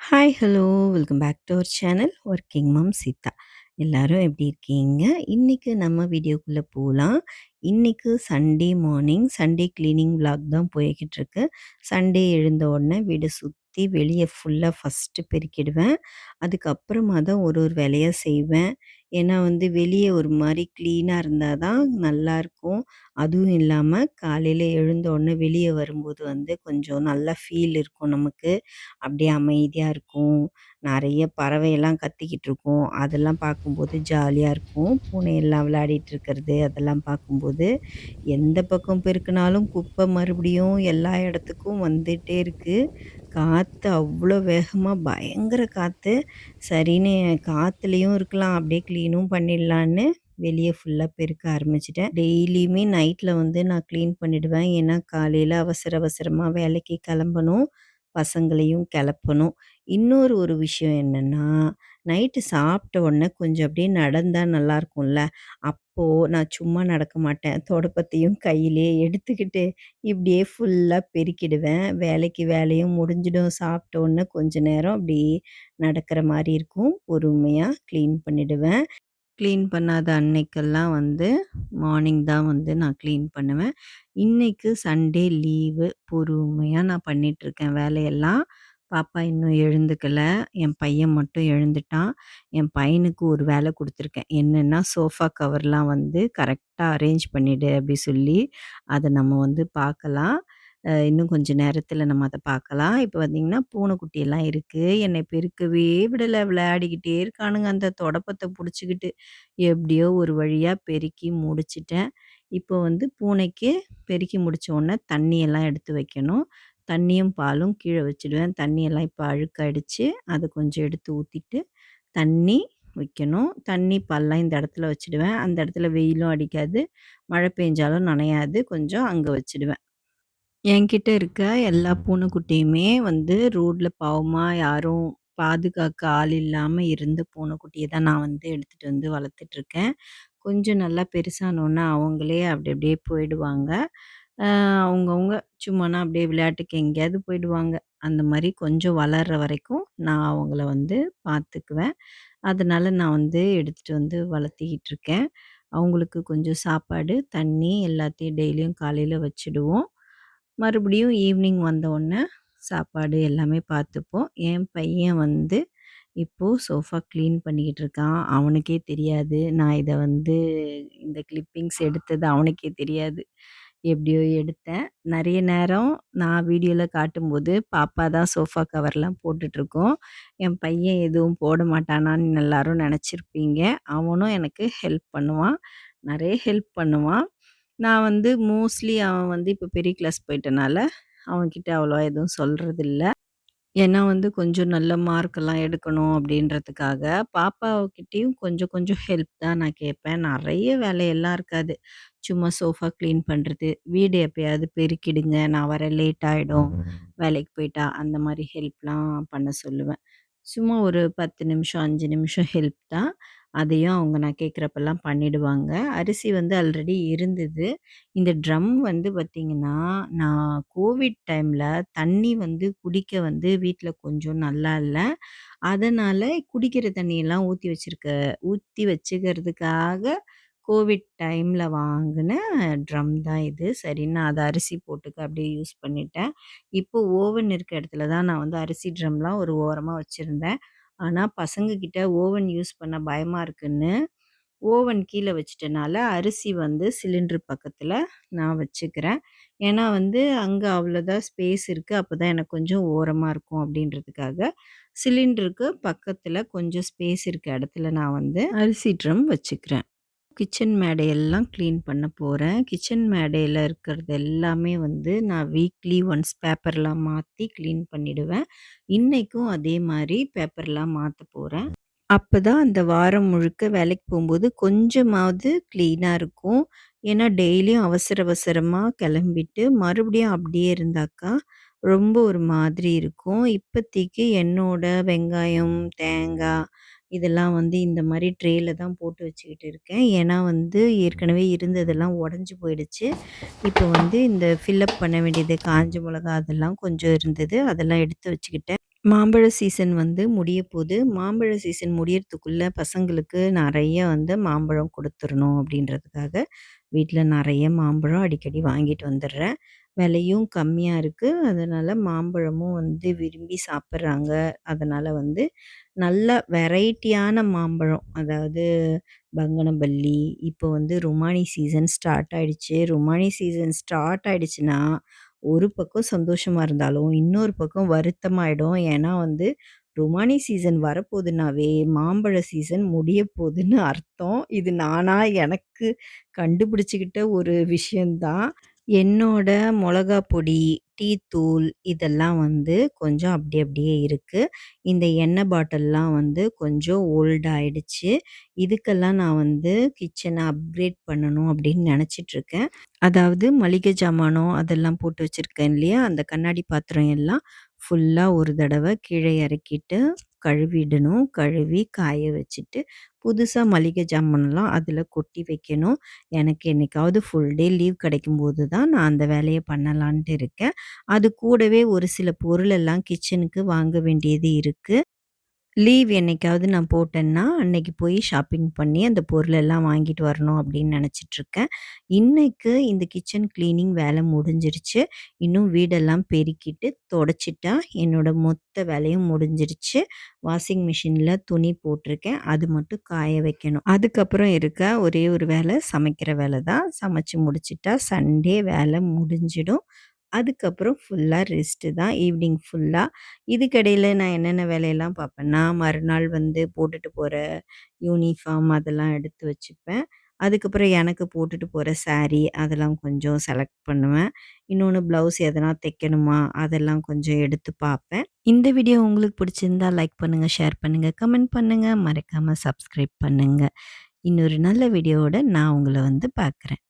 Hi, hello! Welcome back to our channel working mom Seetha. எல்லாரும் எப்படி இருக்கீங்க? இன்னைக்கு நம்ம வீடியோக்குள்ள போலாம். இன்னைக்கு Sunday morning, Sunday cleaning vlog தான் போய்க்கிட்டு இருக்கு. சண்டே எழுந்த உடனே வீடு சுத்தி வெளிய ஃபுல்லா ஃபர்ஸ்ட்டு பெருக்கிடுவேன். அதுக்கப்புறமா தான் ஒரு ஒரு வேலையா செய்வேன். ஏன்னா வந்து வெளிய ஒரு மாரி கிளீனா இருந்தா தான் நல்லாயிருக்கும். அதுவும் இல்லாம காலையில எழுந்த உடனே வெளிய வரும்போது வந்து கொஞ்சம் நல்ல ஃபீல் இருக்கும் நமக்கு. அப்படியே அமைதியா இருக்கும். நெறைய பறவையெல்லாம் கத்திக்கிட்டு இருக்கும். அதெல்லாம் பார்க்கும்போது ஜாலியா இருக்கும். பூனையெல்லாம் விளையாடிட்டு இருக்கிறது, அதெல்லாம் பார்க்கும்போது, எந்த பக்கம் பெருக்குனாலும் குப்பை மறுபடியும் எல்லா இடத்துக்கும் வந்துட்டே இருக்கு. காத்து அவ்ளோ வேகமா பயங்கர காத்து. சரின்னு காத்துலயும் இருக்கலாம், அப்படியே கிளீனும் பண்ணிடலான்னு வெளிய ஃபுல்லா பெருக்க ஆரம்பிச்சுட்டேன். டெய்லியுமே நைட்ல வந்து நான் கிளீன் பண்ணிடுவேன். ஏன்னா காலையில அவசர அவசரமா வேலைக்கு கிளம்பணும். பசங்களையும் கெளப்பணும். இன்னொரு ஒரு விஷயம் என்னன்னா, நைட்டு சாப்பிட்ட உடனே கொஞ்சம் அப்படியே நடந்தா நல்லாருக்கும்ல. அப்போ நான் சும்மா நடக்க மாட்டேன். தொடப்பத்தையும் கையிலேயே எடுத்துக்கிட்டு இப்படியே ஃபுல்லா பெருக்கிடுவேன். வேலைக்கு வேலையும் முடிஞ்சிடும். சாப்பிட்ட உடனே கொஞ்ச நேரம் அப்படியே நடக்கிற மாரி இருக்கும். பொறுமையா கிளீன் பண்ணிடுவேன். கிளீன் பண்ணாத அன்னைக்கெல்லாம் வந்து மார்னிங் தான் வந்து நான் கிளீன் பண்ணுவேன். இன்னைக்கு சண்டே லீவு. பொறுமையா நான் பண்ணிட்டுருக்கேன் வேலையெல்லாம். பாப்பா இன்னும் எழுந்துக்கல. என் பையன் மட்டும் எழுந்துட்டான். என் பையனுக்கு ஒரு வேலை குடுத்துருக்கேன். என்னன்னா, சோஃபா கவர்லாம் வந்து கரெக்ட்டா அரேஞ்ச் பண்ணிடு அப்படி சொல்லி, அத நம்ம வந்து பார்க்கலாம். இன்னும் கொஞ்ச நேரத்தில நம்ம அத பார்க்கலாம். இப்ப பார்த்தீங்கன்னா, பூனைக்குட்டியெல்லாம் இருக்கு. என்னை பெருக்கவே விடல. விளையாடிக்கிட்டே இருக்கானுங்க அந்த தொடப்பத்த புடிச்சுக்கிட்டு. எப்படியோ ஒரு வழியா பெருக்கி முடிச்சுட்டேன். இப்போ வந்து பூனைக்கு பெருக்கி முடிச்ச உடனே தண்ணியெல்லாம் எடுத்து வைக்கணும். தண்ணியும், பாலும் கீழ வச்சுடுவேன். தண்ணியெல்லாம் இப்போ அழுக்காயிடுச்சு. அத கொஞ்சம் எடுத்து ஊத்திட்டு, தண்ணி வைக்கணும். தண்ணி, பால்லாம் இந்த இடத்துல வச்சுடுவேன். அந்த இடத்துல வெயிலும் அடிக்காது. மழை பெஞ்சாலும் நனையாது. கொஞ்சம் அங்க வச்சுடுவேன். என்கிட்ட இருக்க எல்லா பூனைக்குட்டியுமே வந்து ரோட்ல பாவமா யாரும் பாதுகாக்க ஆள் இல்லாம இருந்த பூனைக்குட்டிய தான் நான் வந்து எடுத்துட்டு வந்து வளர்த்துட்ருக்கேன். கொஞ்சம் நல்லா பெருசானோனே அவங்களே அப்படி அப்படியே போயிடுவாங்க. அ அவங்கவங்க சும்மானா அப்படியே விளையாட்டுக்கு எங்கேயாவது போயிடுவாங்க. அந்த மாரி கொஞ்சம் வளர்ற வரைக்கும் நான் அவங்கள வந்து பார்த்துக்குவேன். அதனால நான் வந்து எடுத்துட்டு வந்து வளர்த்திக்கிட்டு இருக்கேன். அவங்களுக்கு கொஞ்சம் சாப்பாடு, தண்ணி எல்லாத்தையும் டெய்லியும் காலையில வச்சுடுவோம். மறுபடியும் ஈவினிங் வந்தோனே சாப்பாடு எல்லாமே பார்த்துப்போம். என் பையன் வந்து இப்போ சோஃபா கிளீன் பண்ணிக்கிட்டு இருக்கான். அவனுக்கே தெரியாது. நான் இத வந்து இந்த கிளிப்பிங்ஸ் எடுத்தது அவனுக்கே தெரியாது. எப்படியோ எடுத்தேன். நெறைய நேரம் நான் வீடியோல காட்டும்போது, பாப்பா தான் சோஃபா கவர்லாம் போட்டுட்ருக்கோம். என் பையன் எதுவும் போட மாட்டானான்னு எல்லாரும் நெனச்சிருப்பீங்க. அவனும் எனக்கு ஹெல்ப் பண்ணுவான். நெறைய ஹெல்ப் பண்ணுவான். நான் வந்து மோஸ்ட்லி அவன் வந்து இப்ப பெரிய கிளாஸ் போயிட்டனால, அவன்கிட்ட அவ்வளவா எதுவும் சொல்றதில்ல. ஏன்னா வந்து கொஞ்சம் நல்ல மார்க்கெல்லாம் எடுக்கணும் அப்படின்றதுக்காக, பாப்பாகிட்டயும் கொஞ்சம் கொஞ்சம் ஹெல்ப் தான் நான் கேட்பேன். நெறைய வேலையெல்லாம் இருக்காது. சும்மா சோஃபா கிளீன் பண்றது, வீடு எப்பயாவது பெருக்கிடுங்க, நான் வரேன் லேட் ஆயிடும், வேலைக்கு போயிட்டா, அந்த மாரி ஹெல்ப்லாம் பண்ண சொல்லுவேன். சும்மா ஒரு 10 நிமிஷம், 5 நிமிஷம் ஹெல்ப் தான். அதையும் அவங்க நான் கேட்குறப்பலாம் பண்ணிடுவாங்க. அரிசி வந்து ஆல்ரெடி இருந்தது. இந்த ட்ரம் வந்து பார்த்தீங்கன்னா, நான் கோவிட் டைம்ல தண்ணி வந்து குடிக்க வந்து வீட்ல கொஞ்சம் நல்லா இல்ல. அதனால குடிக்கிற தண்ணியெல்லாம் ஊத்தி வச்சுக்கிறதுக்காக கோவிட் டைம்ல வாங்குன ட்ரம் தான் இது. சரின்னு நான் அத அரிசி போட்டுக்க அப்படியே யூஸ் பண்ணிட்டேன். இப்போ ஓவன் இருக்க இடத்துல தான் நான் வந்து அரிசி ட்ரம்லாம் ஒரு ஓரமா வச்சிருந்தேன். ஆனா பசங்க கிட்ட ஓவன் யூஸ் பண்ண பயமா இருக்குன்னு ஓவன் கீழ வச்சுட்டனால, அரிசி வந்து சிலிண்டர் பக்கத்துல நான் வச்சுக்கிறேன். ஏன்னா வந்து, அங்க அவ்வளோதான் ஸ்பேஸ் இருக்கு. அப்பதான் எனக்கு கொஞ்சம் ஓரமா இருக்கும் அப்படின்றதுக்காக, சிலிண்டருக்கு பக்கத்துல கொஞ்சம் ஸ்பேஸ் இருக்க இடத்துல நான் வந்து அரிசி ட்ரம் வச்சுக்கிறேன். கிச்சன் மேடையெல்லாம் கிளீன் பண்ண போறேன். கிச்சன் மேடையில இருக்கிறது எல்லாமே வந்து நான் வீக்லி ஒன்ஸ் பேப்பர்லாம் மாத்தி கிளீன் பண்ணிடுவேன். இன்னைக்கும் அதே மாரி பேப்பர்லாம் மாத்தப் போறேன். அப்பதான் அந்த வாரம் முழுக்க வேலைக்கு போம்போது கொஞ்சமாவது கிளீனா இருக்கும். ஏன்னா டெய்லியும் அவசர அவசரமா கிளம்பிட்டு, மறுபடியும் அப்படியே இருந்தாக்கா, ரொம்ப ஒரு மாதிரி இருக்கும். இப்பதைக்கு என்னோட வெங்காயம், தேங்காய் இதெல்லாம் வந்து இந்த மாரி ட்ரேல தான் போட்டு வச்சுக்கிட்டு இருக்கேன். ஏன்னா வந்து ஏற்கனவே இருந்ததெல்லாம் உடைஞ்சு போயிடுச்சு. இப்போ வந்து இந்த ஃபில்லப் பண்ண வேண்டியது காஞ்ச மிளகா அதெல்லாம் கொஞ்சம் இருந்தது. அதெல்லாம் எடுத்து வச்சுக்கிட்டேன். மாம்பழ சீசன் வந்து முடியப்போது. மாம்பழ சீசன் முடியறதுக்குள்ள பசங்களுக்கு நெறைய வந்து மாம்பழம் குடுத்துறணும் அப்படின்றதுக்காக, வீட்ல நெறைய மாம்பழம் அடிக்கடி வாங்கிட்டு வந்துடுறேன். விலையும் கம்மியா இருக்கு. அதனால மாம்பழமும் வந்து விரும்பி சாப்பிடுறாங்க. அதனால வந்து நல்ல வெரைட்டியான மாம்பழம். அதாவது பங்கனப்பள்ளி, இப்போ வந்து ருமானி சீசன் ஸ்டார்ட் ஆயிடுச்சு. ருமானி சீசன் ஸ்டார்ட் ஆயிடுச்சுன்னா, ஒரு பக்கம் சந்தோஷமா இருந்தாலும், இன்னொரு பக்கம் வருத்தமாயிடும். ஏன்னா வந்து ருமானி சீசன் வரப்போதுன்னாவே, மாம்பழ சீசன் முடியப்போதுன்னு அர்த்தம். இது நானா எனக்கு கண்டுபிடிச்சுக்கிட்ட ஒரு விஷயம் தான். என்னோட மொளகா பொடி, டீ தூள் இதெல்லாம் வந்து கொஞ்சம் அப்படி அப்படியே இருக்கு. இந்த எண்ணெய் பாட்டில்லாம் வந்து கொஞ்சம் ஓல்ட் ஆயிடுச்சு. இதுக்கெல்லாம் நான் வந்து கிச்சன அப்கிரேட் பண்ணணும் அப்படின்னு நெனச்சிட்டுருக்கேன். அதாவது மளிகை ஜாமானம் அதெல்லாம் போட்டு வச்சிருக்கேன் இல்லையா? அந்த கண்ணாடி பாத்திரம் எல்லாம் ஃபுல்லா ஒரு தடவ கீழ இறக்கிட்டு கழுவிடணும். கழுவி காய வச்சுட்டு, புதுசா மளிகை ஜாமான்லாம் அதில கொட்டி வைக்கணும். எனக்கு என்னைக்காவது ஃபுல் டே லீவ் கிடைக்கும்போது தான் நான் அந்த வேலைய பண்ணலான்ட்டு இருக்கேன். அது கூடவே ஒரு சில பொருளெல்லாம் கிச்சனுக்கு வாங்க வேண்டியது இருக்கு. லீவ் என்னைக்காவது நான் போட்டேன்னா, அன்னைக்கு போய் ஷாப்பிங் பண்ணி அந்த பொருளெல்லாம் வாங்கிட்டு வரணும் அப்படின்னு நெனச்சிட்டுருக்கேன். இன்னைக்கு இந்த கிச்சன் கிளீனிங் வேலை முடிஞ்சிருச்சு. இன்னும் வீடெல்லாம் பெருக்கிட்டு தொடச்சிட்டா என்னோட மொத்த வேலையும் முடிஞ்சிருச்சு. வாஷிங் மிஷின்ல துணி போட்டிருக்கேன். அது மட்டும் காய வைக்கணும். அதுக்கப்புறம் இருக்க ஒரே ஒரு வேலை சமைக்கிற வேலை தான். சமைச்சு முடிச்சுட்டா சண்டே வேலை முடிஞ்சிடும். அதுக்கப்புறம் ஃபுல்லா ரெஸ்ட்டு தான் ஈவினிங் ஃபுல்லா. இதுக்கிடையில நான் என்னென்ன வேலையெல்லாம் பார்ப்பேன்னா, மறுநாள் வந்து போட்டுட்டு போற யூனிஃபார்ம் அதெல்லாம் எடுத்து வச்சுப்பேன். அதுக்கப்புறம் எனக்கு போட்டுட்டு போற சாரி அதெல்லாம் கொஞ்சம் செலக்ட் பண்ணுவேன். இன்னொன்னு ப்ளவுஸ் எதனா தைக்கணுமா? அதெல்லாம் கொஞ்சம் எடுத்து பார்ப்பேன். இந்த வீடியோ உங்களுக்கு பிடிச்சிருந்தா லைக் பண்ணுங்க, ஷேர் பண்ணுங்க, கமெண்ட் பண்ணுங்க. மறக்காம சப்ஸ்கிரைப் பண்ணுங்க. இன்னொரு நல்ல வீடியோவோட நான் உங்கள வந்து பார்க்குறேன்.